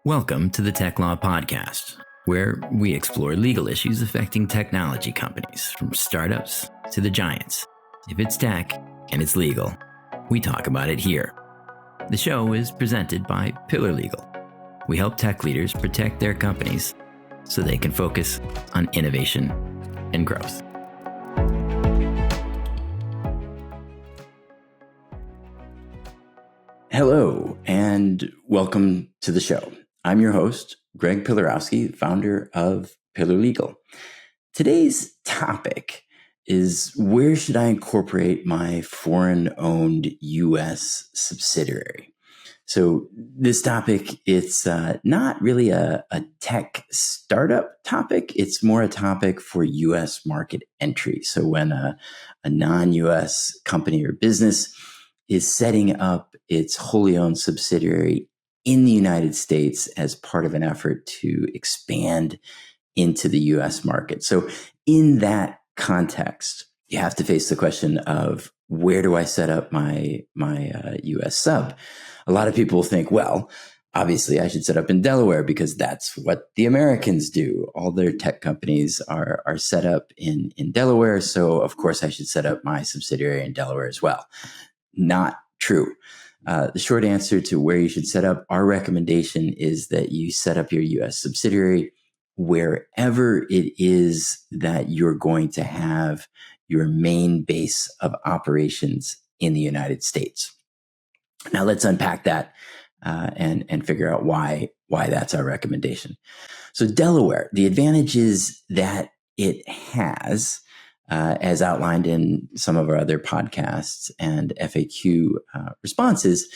Welcome to the Tech Law Podcast, where we explore legal issues affecting technology companies, from startups to the giants. If it's tech and it's legal, we talk about it here. The show is presented by Pillar Legal. We help tech leaders protect their companies so they can focus on innovation and growth. Hello, and welcome to the show. I'm your host, Greg Pillarowski, founder of Pillar Legal. Today's topic is, where should I incorporate my foreign-owned U.S. subsidiary? So this topic, it's not really a tech startup topic. It's more a topic for U.S. market entry. So when a non-U.S. company or business is setting up its wholly owned subsidiary in the United States as part of an effort to expand into the U.S. market. So in that context, you have to face the question of, where do I set up my U.S. sub? A lot of people think, well, obviously I should set up in Delaware because that's what the Americans do. All their tech companies are set up in Delaware. So of course I should set up my subsidiary in Delaware as well. Not true. The short answer to where you should set up, our recommendation is that you set up your U.S. subsidiary wherever it is that you're going to have your main base of operations in the United States. Now let's unpack that and figure out why that's our recommendation. So Delaware, the advantages that it has, as outlined in some of our other podcasts and FAQ responses,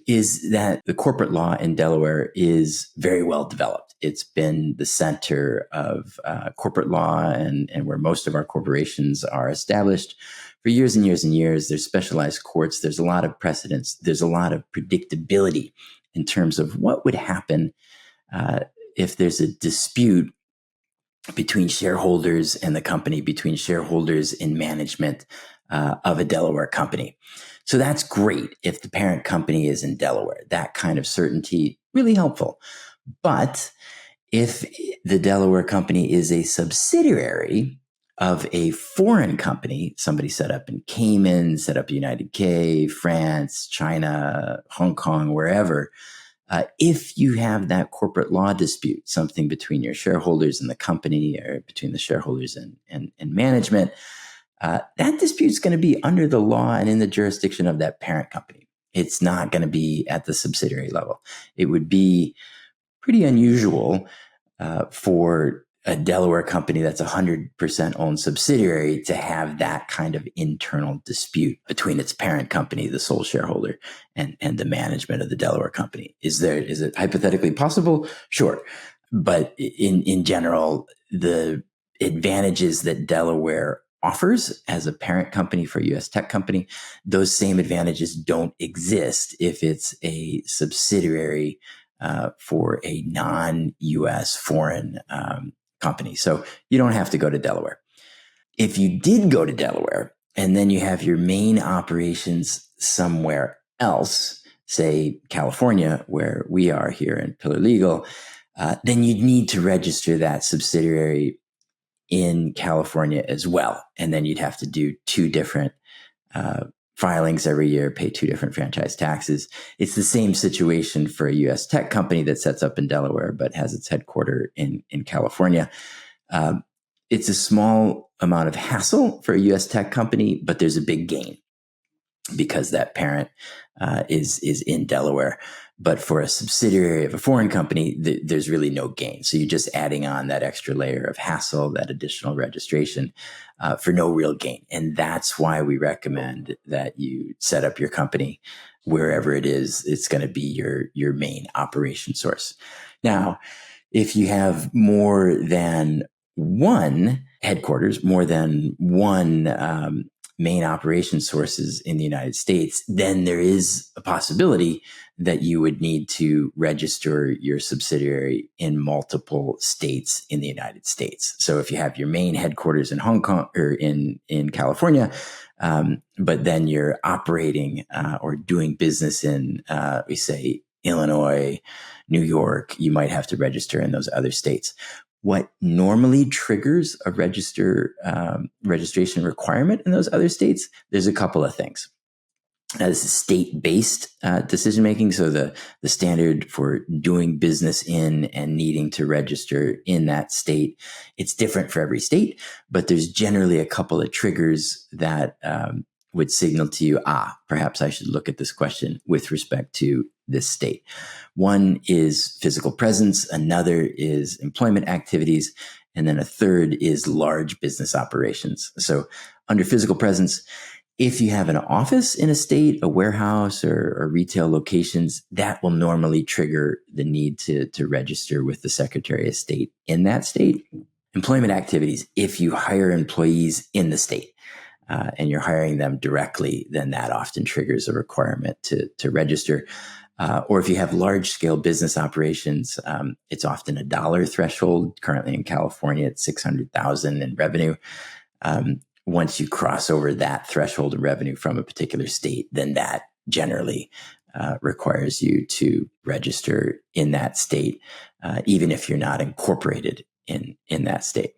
is that the corporate law in Delaware is very well developed. It's been the center of corporate law and where most of our corporations are established for years and years and years. There's specialized courts. There's a lot of precedents. There's a lot of predictability in terms of what would happen if there's a dispute between shareholders and the company, between shareholders in management of a Delaware company. So that's great if the parent company is in Delaware. That kind of certainty, really helpful. But if the Delaware company is a subsidiary of a foreign company, somebody set up in Cayman, set up United K, France, China, Hong Kong, wherever, if you have that corporate law dispute, something between your shareholders and the company, or between the shareholders and management, that dispute is going to be under the law and in the jurisdiction of that parent company. It's not going to be at the subsidiary level. It would be pretty unusual for a Delaware company that's 100% owned subsidiary to have that kind of internal dispute between its parent company, the sole shareholder, and the management of the Delaware company. Is it hypothetically possible? Sure. But in general, the advantages that Delaware offers as a parent company for a U.S. tech company, those same advantages don't exist if it's a subsidiary for a non-U.S. foreign company. So you don't have to go to Delaware. If you did go to Delaware and then you have your main operations somewhere else, say California, where we are here in Pillar Legal, then you'd need to register that subsidiary in California as well. And then you'd have to do two different filings every year, pay two different franchise taxes. It's the same situation for a U.S. tech company that sets up in Delaware but has its headquarters in California. It's a small amount of hassle for a U.S. tech company, but there's a big gain because that parent is in Delaware. But for a subsidiary of a foreign company, there's really no gain. So you're just adding on that extra layer of hassle, that additional registration for no real gain. And that's why we recommend that you set up your company wherever it is. It's going to be your main operation source. Now, if you have more than one headquarters, more than one main operation sources in the United States, then there is a possibility that you would need to register your subsidiary in multiple states in the United States. So if you have your main headquarters in Hong Kong or in California, but then you're operating or doing business in, we say, Illinois, New York, you might have to register in those other states. What normally triggers a registration requirement in those other states, there's a couple of things. This is state-based decision-making. So the standard for doing business in and needing to register in that state, it's different for every state, but there's generally a couple of triggers that would signal to you, perhaps I should look at this question with respect to this state. One is physical presence, another is employment activities, and then a third is large business operations. So under physical presence, if you have an office in a state, a warehouse, or retail locations, that will normally trigger the need to register with the Secretary of State in that state. Employment activities, if you hire employees in the state and you're hiring them directly, then that often triggers a requirement to register. Or if you have large-scale business operations, it's often a dollar threshold. Currently in California, it's $600,000 in revenue. Once you cross over that threshold of revenue from a particular state, then that generally requires you to register in that state, even if you're not incorporated in that state.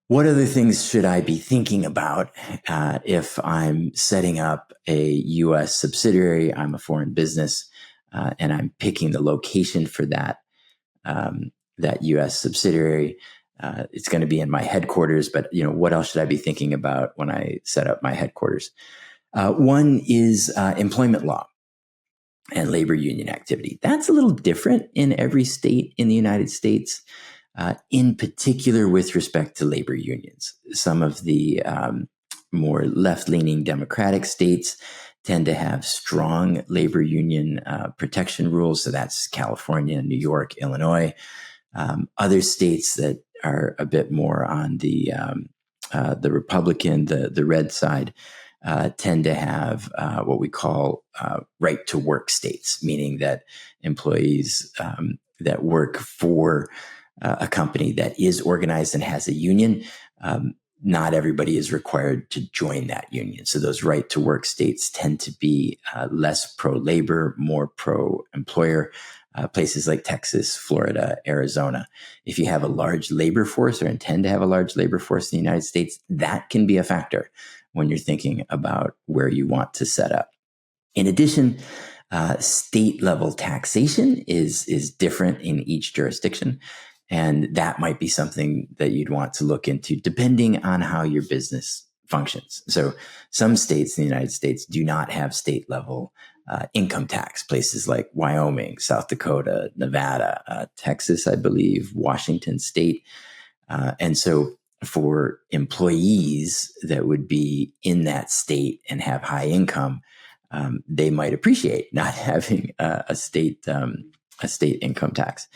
What other things should I be thinking about if I'm setting up a U.S. subsidiary, I'm a foreign business, and I'm picking the location for that U.S. subsidiary? It's going to be in my headquarters, but what else should I be thinking about when I set up my headquarters? One is employment law and labor union activity. That's a little different in every state in the United States, in particular with respect to labor unions. Some of the more left-leaning Democratic states tend to have strong labor union protection rules. So that's California, New York, Illinois. Other states that are a bit more on the Republican, the red side, tend to have what we call right to work states, meaning that employees that work for a company that is organized and has a union, not everybody is required to join that union. So those right to work states tend to be less pro-labor, more pro-employer. Places like Texas, Florida, Arizona. If you have a large labor force or intend to have a large labor force in the United States, that can be a factor when you're thinking about where you want to set up. In addition, state level taxation is different in each jurisdiction. And that might be something that you'd want to look into depending on how your business functions. So some states in the United States do not have state level income tax, places like Wyoming, South Dakota, Nevada, Texas, I believe, Washington State. And so for employees that would be in that state and have high income, they might appreciate not having a state income tax.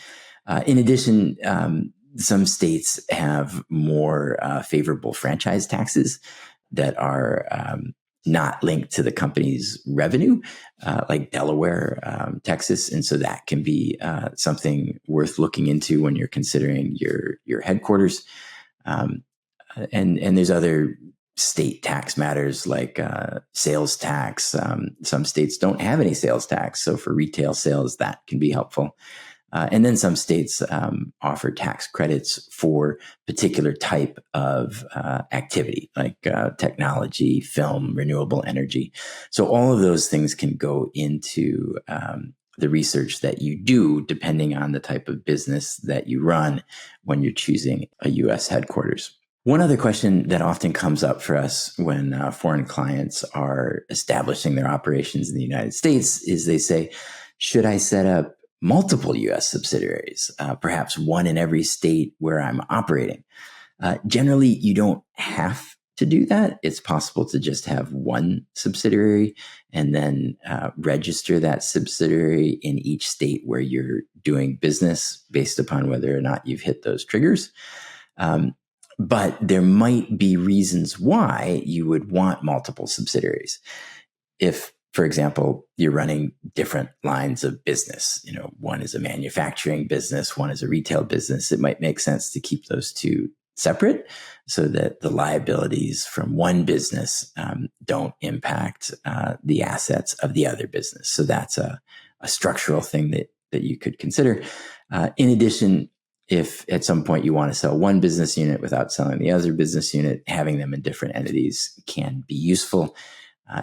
In addition, some states have more favorable franchise taxes that are not linked to the company's revenue, like Delaware, Texas. And so that can be something worth looking into when you're considering your headquarters. And there's other state tax matters like sales tax. Some states don't have any sales tax. So for retail sales, that can be helpful. And then some states offer tax credits for particular type of activity, like technology, film, renewable energy. So all of those things can go into the research that you do, depending on the type of business that you run when you're choosing a U.S. headquarters. One other question that often comes up for us when foreign clients are establishing their operations in the United States is they say, should I set up multiple U.S. subsidiaries, perhaps one in every state where I'm operating? Generally, you don't have to do that. It's possible to just have one subsidiary and then register that subsidiary in each state where you're doing business based upon whether or not you've hit those triggers. But there might be reasons why you would want multiple subsidiaries. If, for example, you're running different lines of business, one is a manufacturing business, one is a retail business, it might make sense to keep those two separate so that the liabilities from one business don't impact the assets of the other business. So that's a a structural thing that you could consider. In addition, if at some point you want to sell one business unit without selling the other business unit, having them in different entities can be useful.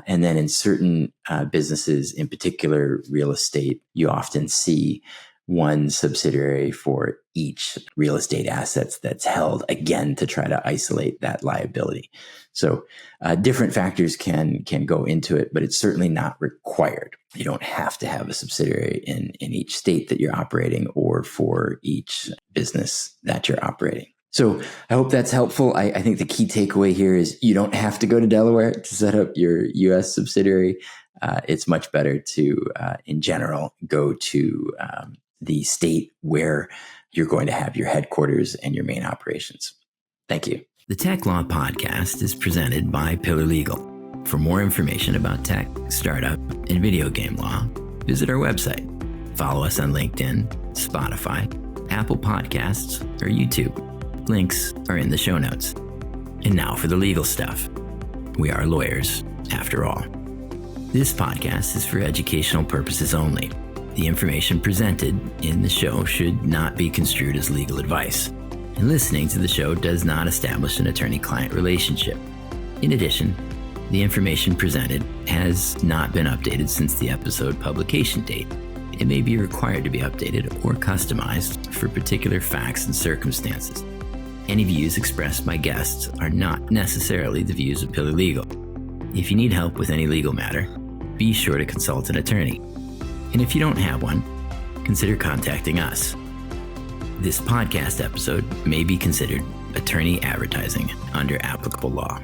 And then in certain businesses, in particular real estate, you often see one subsidiary for each real estate assets that's held, again, to try to isolate that liability. So different factors can go into it, but it's certainly not required. You don't have to have a subsidiary in each state that you're operating or for each business that you're operating. So I hope that's helpful. I think the key takeaway here is you don't have to go to Delaware to set up your U.S. subsidiary. It's much better to, in general, go to the state where you're going to have your headquarters and your main operations. Thank you. The Tech Law Podcast is presented by Pillar Legal. For more information about tech, startup, and video game law, visit our website. Follow us on LinkedIn, Spotify, Apple Podcasts, or YouTube. Links are in the show notes. And now for the legal stuff. We are lawyers, after all. This podcast is for educational purposes only. The information presented in the show should not be construed as legal advice. And listening to the show does not establish an attorney-client relationship. In addition, the information presented has not been updated since the episode publication date. It may be required to be updated or customized for particular facts and circumstances. Any views expressed by guests are not necessarily the views of Pillar Legal. If you need help with any legal matter, be sure to consult an attorney. And if you don't have one, consider contacting us. This podcast episode may be considered attorney advertising under applicable law.